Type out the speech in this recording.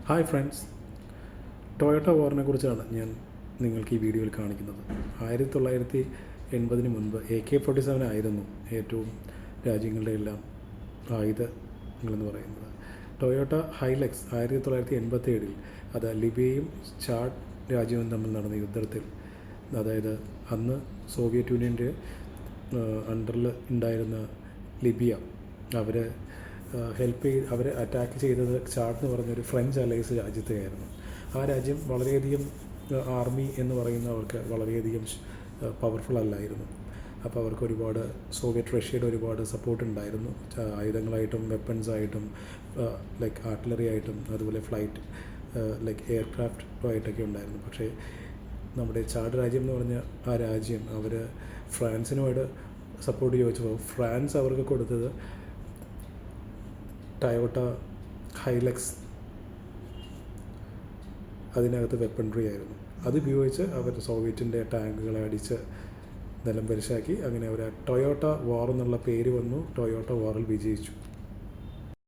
Hi friends, Toyota വാറിനെ കുറിച്ചാണ് ഞാൻ നിങ്ങൾക്ക് ഈ വീഡിയോയിൽ കാണിക്കുന്നത്. 1980 മുൻപ് AK-47 ആയിരുന്നു ഏറ്റവും രാജ്യങ്ങളുടെ എല്ലാം ആയുധങ്ങളെന്ന് പറയുന്നത്. ടൊയോട്ട ഹൈലക്സ് 1987 അത് ലിബിയയും ചാഡ് രാജ്യവും തമ്മിൽ നടന്ന യുദ്ധത്തിൽ, അതായത് അന്ന് സോവിയറ്റ് യൂണിയൻ്റെ അണ്ടറിൽ ഉണ്ടായിരുന്ന ലിബിയ, അവരെ അറ്റാക്ക് ചെയ്തത് ചാഡ് എന്ന് പറഞ്ഞൊരു ഫ്രഞ്ച് അലൈസ് രാജ്യത്തെയായിരുന്നു. ആ രാജ്യം വളരെയധികം ആർമി എന്ന് പറയുന്നവർക്ക് വളരെയധികം പവർഫുൾ അല്ലായിരുന്നു. അപ്പോൾ അവർക്ക് ഒരുപാട് റഷ്യയുടെ ഒരുപാട് സപ്പോർട്ട് ഉണ്ടായിരുന്നു, ആയുധങ്ങളായിട്ടും വെപ്പൺസായിട്ടും ലൈക്ക് ആർട്ടിലറി ആയിട്ടും അതുപോലെ ഫ്ലൈറ്റ് ലൈക്ക് എയർക്രാഫ്റ്റുമായിട്ടൊക്കെ ഉണ്ടായിരുന്നു. പക്ഷേ നമ്മുടെ ചാഡ് രാജ്യം എന്ന് പറഞ്ഞ ആ രാജ്യം അവർ ഫ്രാൻസിനുമായിട്ട് സപ്പോർട്ട് ചോദിച്ചപ്പോൾ ഫ്രാൻസ് അവർക്ക് കൊടുത്തത് ടൊയോട്ട ഹൈലക്സ്, അതിനകത്ത് വെപ്പൺട്രി ആയിരുന്നു. അതുപയോഗിച്ച് അവർ സോവിയറ്റിൻ്റെ ടാങ്കുകളെ അടിച്ച് നിലം പരിശാക്കി. അങ്ങനെ അവർ ടൊയോട്ട വാർ എന്നുള്ള പേര് വന്നു. ടൊയോട്ട വാറിൽ വിജയിച്ചു.